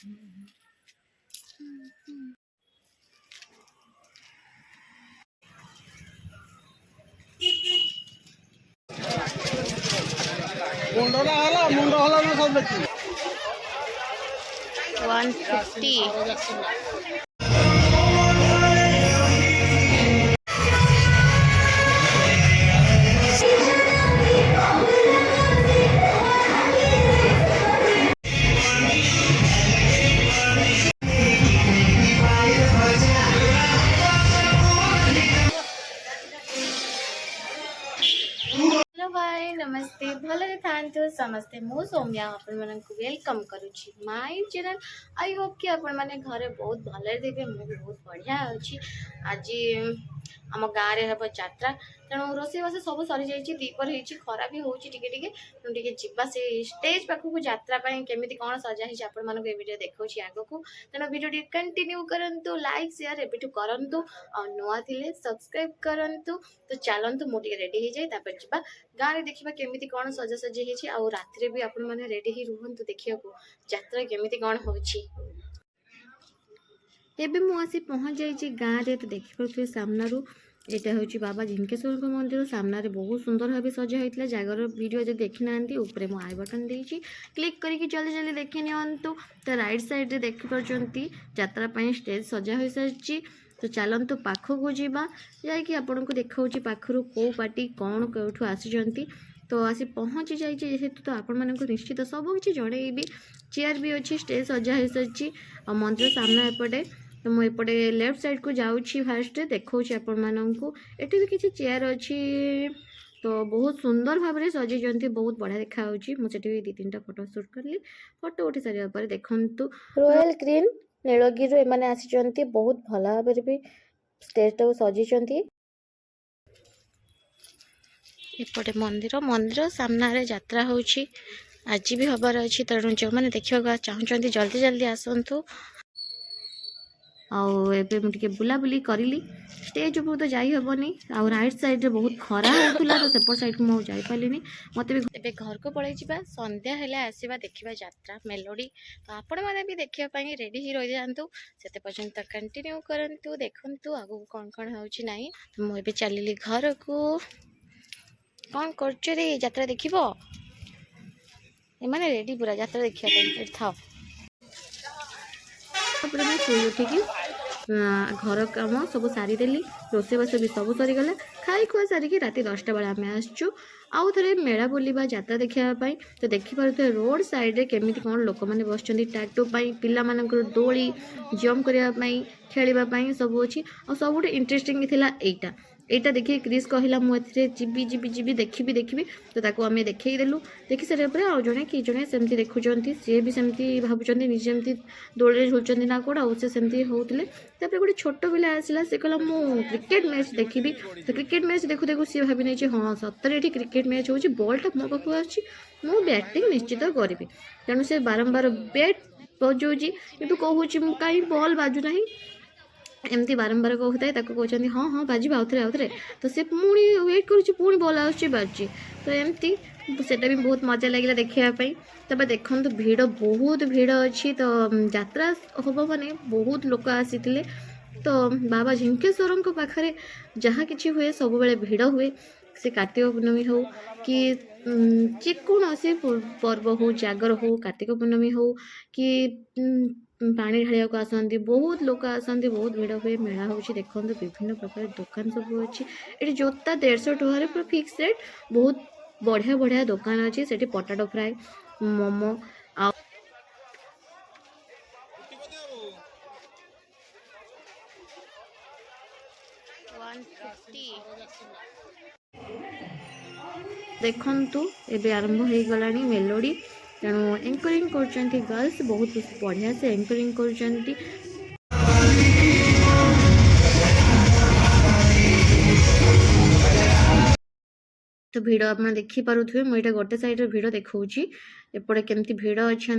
मुंडा हला मुंडा हला ना सब देखी 150 हेलो भाई नमस्ते भले थांतु समस्ते मु सौम्या आपण मन को वेलकम करूची माय चैनल। आई होप कि आपण माने घरे बहुत भले देबे मु भी बहुत बढ़िया अछि। आज आम गाँव रे हबो यात्रा तेणु रोषे बास सब सरी जाइए दीपर होती खरा भी होती टे जीवा से स्टेज पाखक यात्रा केमी कौन सजा आपण मानक वीडियो देखा आग को तेणु वीडियो कंटिन्यू करंतु लाइक शेयर एबेठू करंतु और नुआ थिले सब्सक्राइब करंतु। तो चलतु मुझे रेडी हो जाए तापर जा गाँव में देखा केमी कौन सजासजी होती आउ राति भी आपण मैंने रेडी ही रुहतु देखा यात्रा केमी कौन हो आसी पहुँच जाइए गाँव में। तो देखिपे सामना यहाँ हूँ बाबा झिंकेश्वर मंदिर सामने बहुत सुंदर भाव सजा होता है। जगार वीडियो जो देखी ना ऊपर मु आई बटन देती क्लिक करके जल्दी जल्दी देखी नियंतु। तो राइट साइड रे देखी पार्टी यात्रा स्टेज सजा हो सारी। तो चलतु पाखक जाकि आपन को देखा पाखर कौ पार्टी कौन कौटू आसी तो आसी पहुँची जाइए जेहेतु तो आपण मानक निश्चित सबकि जनइबी। चेयर भी अच्छी स्टेज सजा हो सारी और मंदिर सामना एपटे। तो मुझे एपटे लेफ्ट साइड को जाऊँगी फास्ट देखा आपण मानक एटी भी किसी चेयर अच्छी। तो बहुत सुंदर भाव में सजाई बहुत बढ़िया देखा मुझे दी तीन फोटो सुट कली। फोटो उठी सारे देखु रॉयल ग्रीन नीलगिरी एमाने आसी बहुत भल भाव भी स्टेज टाक सजाई। एपटे मंदिर मंदिर सामने यात्रा होची आज भी हबार अच्छी तेणु जो मैंने देखा चाहते जल्दी जल्दी आसतु। आबे मुझे बुलाबुली करी स्टेज ऊपर तो जाई हेनी आ राइट साइड रे बहुत खरा होता तो सेपट साइड को मुझे जापारे मत भी घर को पलि जा संध्या हेले आसवा देखा यात्रा मेलोडी। तो आपण मैंने भी देखापी रेडी ही रही जातु से पर्यंत कंटिन्यू करंतु देखंतु आगू कौन कौन हो मुझे चलिली घर को कौन कर यात्रा देख एमाने रेडी पूरा यात्रा देखा था उठिकी घर कम सब सारीदेली रोषेबास भी सब सरीगला खाई खुआ सारिकी राति 10टा बेले आम आसचु आउ थे मेला बुलवा यात्रा देखापी। तो देखिपे रोड साइड में केमी कौन लोक मैंने बस टाटो पिला दोली जम्प करने खेलवाई सब अच्छी और सब इंटरेस्टिंग थी यहाँ देखिए क्रिस कहला मुझे जीवी जीवी जीवी देखी तो ताको आम देखईदेलु देखी सारे आउ जड़े कि जड़े सेमती देखुं सी भी सेमती भावुं निजे एमती दोली झुलुंट ना कौट आउ सेमती होते। गोटे छोट पिला आसला से कहला मु क्रिकेट मैच देखी तो क्रिकेट मैच देखु देखु सी भावी नहीं हाँ सतरे ये क्रिकेट मैच हो बॉलटा मो पाखु आसी मु बैटिंग निश्चित करी तेणु से बारंबार बैट बजाऊँ कि कहूँ कहीं बॉल बाजू ना एमती बारंबार कहता है कहते हाँ हाँ बाजी आउ थे तो सी पुणी वेट करुँच बॉल आसूँ बाजी तो एमती सेटा भी बहुत मजा लगे देखापी। तब देखो भिड़ बहुत भिड़ अच्छी तो यात्रा हम माने बहुत लोक आसी तो बाबा झिंकेश्वर पाखे जहाँ कि हुए सब बेले भिड़ हुए से कार्तिक पूर्णमी हो कि जेकोसी पर्व हो जागर हो कार्तिक पूर्णमी हो कि पानी ढालिया को आसती बहुत लोक आसती बहुत भिड़ हुए मेला हो देखो विभिन्न प्रकार दुकान सब अच्छी ये जोता 150 टଙ୍କା पूरा फिक्स रेट बहुत बढ़िया बढ़िया दुकान अच्छी से पोटाटो फ्राए मोमो आ देखंतु एबे आरंभ हो गला मेलोडी तेणु एंकरिंग कर गर्ल्स बहुत बढ़िया से एंकरिंग कर। तो भिड़ आप देखी पारे मुझे गोटे साइड भिड़ देखा एपटे केमती भिड़ अच्छा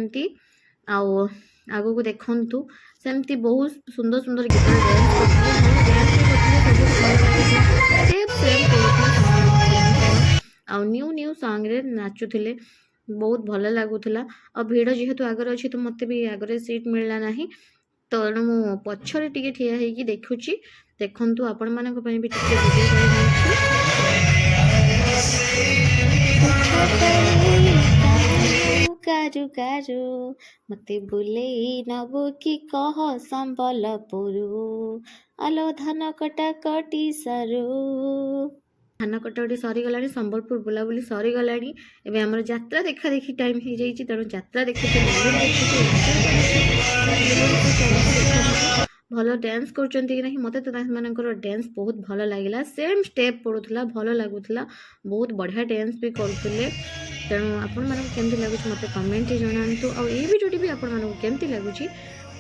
आगो को देखु सेमती बहुत सुंदर सुंदर गीत न्यू न्यू सॉन्ग रे नाचुले बहुत भल लगुला। और भिड़ जेहेतु आगर अच्छी तो मत भी आगे सीट मिलला ना, तेणु मु पछरे टिके ठिया होगी देखुची। देखंतु आपण मानक पई भी टिके वीडियो गाजु गाजु मते बुले नबो कि कह संबलपुरु आलो धान कटा कटी सारू। धान कटाकटी सरीगला, संबलपुर बुलाबुली सरीगला। एवं आम यात्रा देखा देखी टाइम हो जाए, तेणु यात्रा देखी भल डांस कर मत तो डांस बहुत भल लगे। सेम स्टेप पड़ूला, भल लगुला, बहुत बढ़िया डांस भी करते। तेणु आपण मानक केमती लगुच मत कमेंट जनातु। आ वीडियो भी आपण मानक केमती लगुच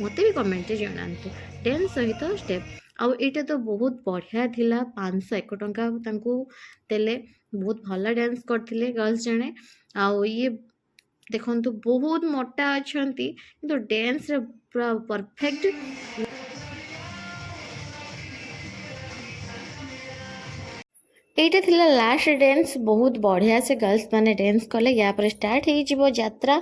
मत भी कमेंट जनातु। डांस सहित स्टेप आउ एटा तो बहुत बढ़िया थिला। 501 टंका तांकू देले, बहुत भल डांस करथिले गर्ल्स जने। आउ ये देखंतु बहुत मोटा अछंती किंतु डांस रे पूरा परफेक्ट। एटा थिला लास्ट डांस, बहुत बढ़िया से गर्ल्स माने डांस कले। या पर स्टार्ट हो जिवो यात्रा।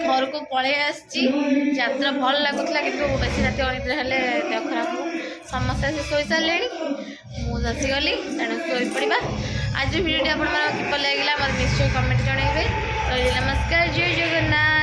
घर को पलि यात्रा भल लगुला कि बेस रात अनिद्रा हेले देह खराब हो। समस्या से शोई सारे मुझे गली तेणु शोई पड़ा। आज भिडियो आप किपर लगे मत निश्चय कमेंट जनइबे। नमस्कार, जय जगन्नाथ।